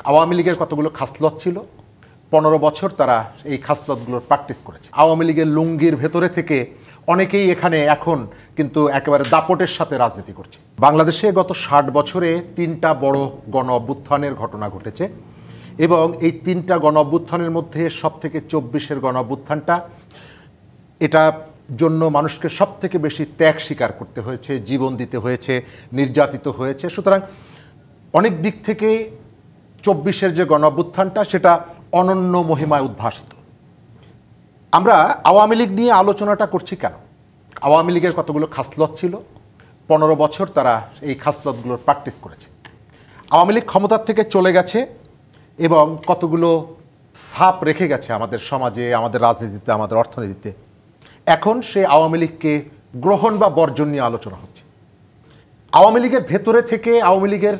আওয়ামী লীগের কতগুলো খাসলত ছিল, 15 বছর তারা এই খাসলতগুলোর প্র্যাকটিস করেছে। আওয়ামী লীগের লুঙ্গির ভেতরে থেকে অনেকেই এখানে এখন কিন্তু একেবারে দাপটের সাথে রাজনীতি করছে। বাংলাদেশে গত 60 বছরে 3টা বড় গণ অভ্যুত্থানের ঘটনা ঘটেছে এবং এই 3টা গণ অভ্যুত্থানের মধ্যে সবথেকে 24-এর গণ অভ্যুত্থানটা, এটা জন্য মানুষকে সবথেকে বেশি ত্যাগ স্বীকার করতে হয়েছে, জীবন দিতে হয়েছে, নির্যাতিত হয়েছে। সুতরাং অনেক দিক থেকে 24-এর যে গণ অভ্যুত্থানটা সেটা অনন্য মহিমায় উদ্ভাসিত। আমরা আওয়ামী লীগ নিয়ে আলোচনাটা করছি কেন? আওয়ামী লীগের কতগুলো খাসলত ছিল, 15 বছর তারা এই খাসলতগুলোর প্র্যাকটিস করেছে। আওয়ামী লীগ ক্ষমতার থেকে চলে গেছে এবং কতগুলো ছাপ রেখে গেছে আমাদের সমাজে, আমাদের রাজনীতিতে, আমাদের অর্থনীতিতে। এখন সে আওয়ামী লীগকে গ্রহণ বা বর্জন নিয়ে আলোচনা হচ্ছে। আওয়ামী লীগের ভেতরে থেকে, আওয়ামী লীগের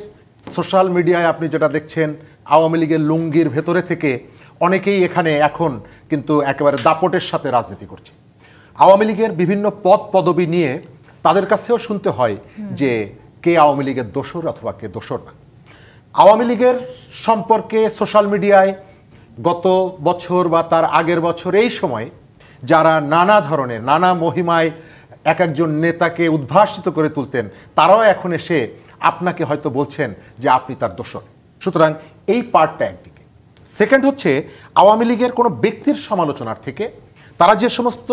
সোশ্যাল মিডিয়ায় আপনি যেটা দেখছেন, আওয়ামী লীগের লুঙ্গির ভেতরে থেকে অনেকেই এখানে এখন কিন্তু একেবারে দাপটের সাথে রাজনীতি করছে। আওয়ামী লীগের বিভিন্ন পদ পদবি নিয়ে তাদের কাছেও শুনতে হয় যে কে আওয়ামী লীগের দোসর অথবা কে দোসর না। আওয়ামী লীগের সম্পর্কে সোশ্যাল মিডিয়ায় গত বছর বা তার আগের বছর এই সময় যারা নানা ধরনের নানা মহিমায় এক একজন নেতাকে উদ্ভাসিত করে তুলতেন, তারাও এখন এসে আপনাকে হয়তো বলছেন যে আপনি তার দোসর। সুতরাং এই পার্টটা একদিকে। সেকেন্ড হচ্ছে, আওয়ামী লীগের কোনো ব্যক্তির সমালোচনার থেকে তারা যে সমস্ত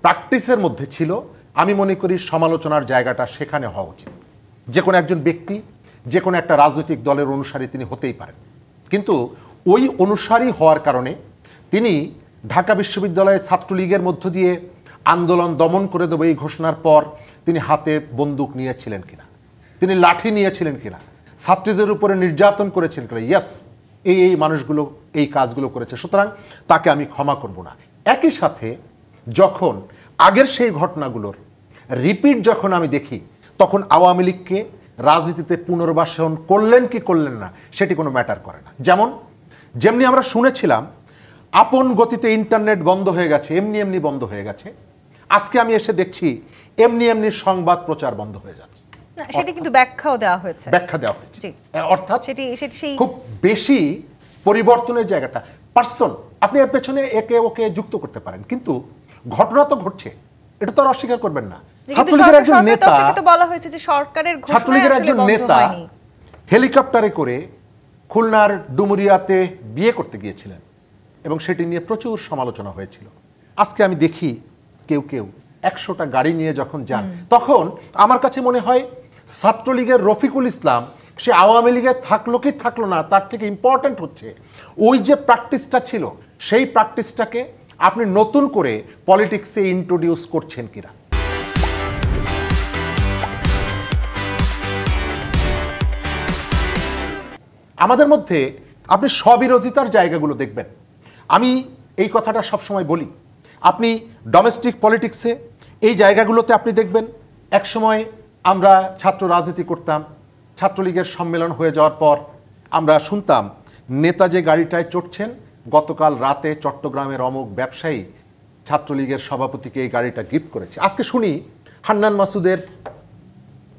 প্র্যাকটিসের মধ্যে ছিল, আমি মনে করি সমালোচনার জায়গাটা সেখানে হওয়া উচিত। যে কোনো একজন ব্যক্তি, যে কোনো একটা রাজনৈতিক দলের অনুসারী তিনি হতেই পারেন, কিন্তু ওই অনুসারী হওয়ার কারণে তিনি ঢাকা বিশ্ববিদ্যালয়ের ছাত্রলীগের মধ্য দিয়ে আন্দোলন দমন করে দেবো এই ঘোষণার পর তিনি হাতে বন্দুক নিয়েছিলেন কিনা, তিনি লাঠি নিয়েছিলেন কিনা, ছাত্রীদের উপরে নির্যাতন করেছিলেন কিনা, ইয়েস, এই মানুষগুলো এই কাজগুলো করেছে, সুতরাং তাকে আমি ক্ষমা করব না। একই সাথে যখন আগের সেই ঘটনাগুলোর রিপিট যখন আমি দেখি, তখন আওয়ামী লীগকে রাজনীতিতে পুনর্বাসন করলেন কি করলেন না সেটি কোনো ম্যাটার করে না। যেমনি আমরা শুনেছিলাম আপন গতিতে ইন্টারনেট বন্ধ হয়ে গেছে, এমনি এমনি বন্ধ হয়ে গেছে, আজকে আমি এসে দেখছি এমনি এমনি সংবাদ প্রচার বন্ধ হয়ে যাচ্ছে। সেটি কিন্তু ব্যাখ্যা দেওয়া হয়েছে, অর্থাৎ খুব বেশি পরিবর্তনের জায়গাটা পার্সন, আপনি এর পেছনে একে ওকে যুক্ত করতে পারেন, কিন্তু ঘটনা তো ঘটছে, এটা তো আর অস্বীকার করবেন না। ছাত্রলীগের একজন নেতা, ছাত্রলীগের একজন নেতা হেলিকপ্টারে করে খুলনার ডুমুরিয়াতে বিয়ে করতে গিয়েছিলেন এবং সেটি নিয়ে প্রচুর সমালোচনা হয়েছিল। আজকে আমি দেখি কেউ 100টা গাড়ি নিয়ে যখন যান, তখন আমার কাছে মনে হয় ছাত্রলীগের রফিকুল ইসলাম সে আওয়ামী লীগের থাকলো কি থাকলো না, তার থেকে ইম্পর্ট্যান্ট হচ্ছে ওই যে প্র্যাকটিসটা ছিল, সেই প্র্যাকটিসটাকে আপনি নতুন করে পলিটিক্সে ইন্ট্রোডিউস করছেন কিনা। আমাদের মধ্যে আপনি স্ববিরোধিতার জায়গাগুলো দেখবেন। আমি এই কথাটা সবসময় বলি, আপনি ডোমেস্টিক পলিটিক্সে এই জায়গাগুলোতে আপনি দেখবেন, একসময় আমরা ছাত্র রাজনীতি করতাম, ছাত্রলীগের সম্মেলন হয়ে যাওয়ার পর আমরা শুনতাম নেতা যে গাড়িটায় চড়ছেন, গতকাল রাতে চট্টগ্রামের অমুক ব্যবসায়ী ছাত্রলীগের সভাপতিকে এই গাড়িটা গিফট করেছে। আজকে শুনি হান্নান মাসুদের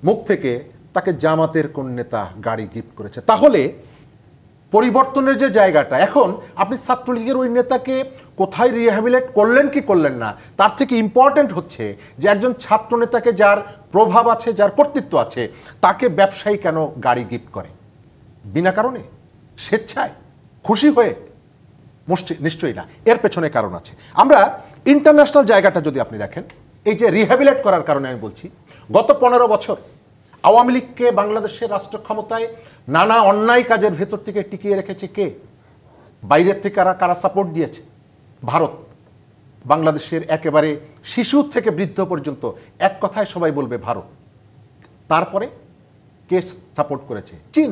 মুখ থেকে তাকে জামাতের কোন নেতা গাড়ি গিফট করেছে। তাহলে পরিবর্তনের যে জায়গাটা, এখন আপনি ছাত্রলীগের ওই নেতাকে কোথায় রিহ্যাবিলিটেট করলেন কি করলেন না, তার থেকে ইম্পর্ট্যান্ট হচ্ছে যে একজন ছাত্র নেতাকে যার প্রভাব আছে, যার কর্তৃত্ব আছে, তাকে ব্যবসায়ী কেন গাড়ি গিফট করে? বিনা কারণে, স্বেচ্ছায়, খুশি হয়ে? নিশ্চয়ই না, এর পেছনে কারণ আছে। আমরা ইন্টারন্যাশনাল জায়গাটা যদি আপনি দেখেন, এই যে রিহ্যাবিলিটেট করার কারণে আমি বলছি, গত 15 বছর আওয়ামী লীগকে বাংলাদেশের রাষ্ট্র ক্ষমতায় নানা অন্যায় কাজের ভেতর থেকে টিকিয়ে রেখেছে কে? বাইরের থেকে কারা সাপোর্ট দিয়েছে? ভারত। বাংলাদেশের একেবারে শিশু থেকে বৃদ্ধ পর্যন্ত এক কথায় সবাই বলবে ভারত। তারপরে কে সাপোর্ট করেছে? চীন।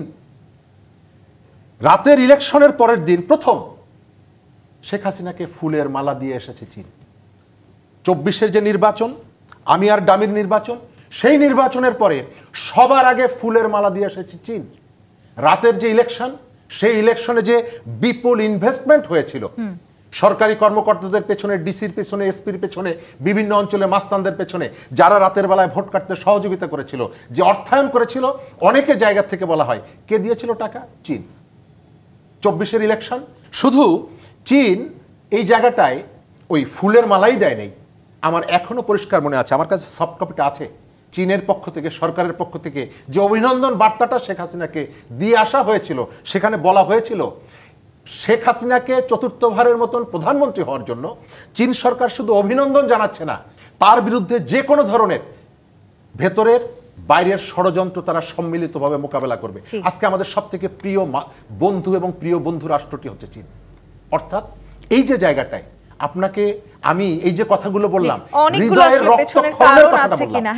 রাতের ইলেকশনের পরের দিন প্রথম শেখ হাসিনাকে ফুলের মালা দিয়ে এসেছে চীন। 24-এর যে নির্বাচন, আমি আর ডামির নির্বাচন, সেই নির্বাচনের পরে সবার আগে ফুলের মালা দিয়ে এসেছে চীন। রাতের যে ইলেকশন, সেই ইলেকশনে যে বিপুল ইনভেস্টমেন্ট হয়েছিল সরকারি কর্মকর্তাদের পেছনে, ডিসির পেছনে, এসপির পেছনে, বিভিন্ন অঞ্চলে মাস্তানদের পেছনে, যারা রাতের বেলায় ভোট কাটতে সহযোগিতা করেছিল, যে অর্থায়ন করেছিল, অনেকের জায়গা থেকে বলা হয় কে দিয়েছিল টাকা? চীন। 24-এর ইলেকশন, শুধু চীন এই জায়গাটায় ওই ফুলের মালাই দেয় নাই। আমার এখনো পরিষ্কার মনে আছে, আমার কাছে সফট কপিটা আছে, চীনের পক্ষ থেকে, সরকারের পক্ষ থেকে যে অভিনন্দন বার্তাটা শেখ হাসিনাকে দিয়ে আসা হয়েছিল, সেখানে বলা হয়েছিল শেখ হাসিনাকে চতুর্থবারের মতন প্রধানমন্ত্রী হওয়ার জন্য চীন সরকার শুধু অভিনন্দন জানাচ্ছে না, তার বিরুদ্ধে যে কোনো ধরনের ভেতরের বাইরের ষড়যন্ত্র তারা সম্মিলিতভাবে মোকাবেলা করবে। ঠিক। আজকে আমাদের সবথেকে প্রিয় বন্ধু এবং প্রিয় বন্ধু রাষ্ট্রটি হচ্ছে চীন। অর্থাৎ এই যে জায়গাটায় আপনাকে আমি এই যে কথাগুলো বললাম, অনেকগুলো হৃদয়ের আসলে পেছনের রক্তক্ষরণের কারণ কথাটা আছে বললাম। কিনা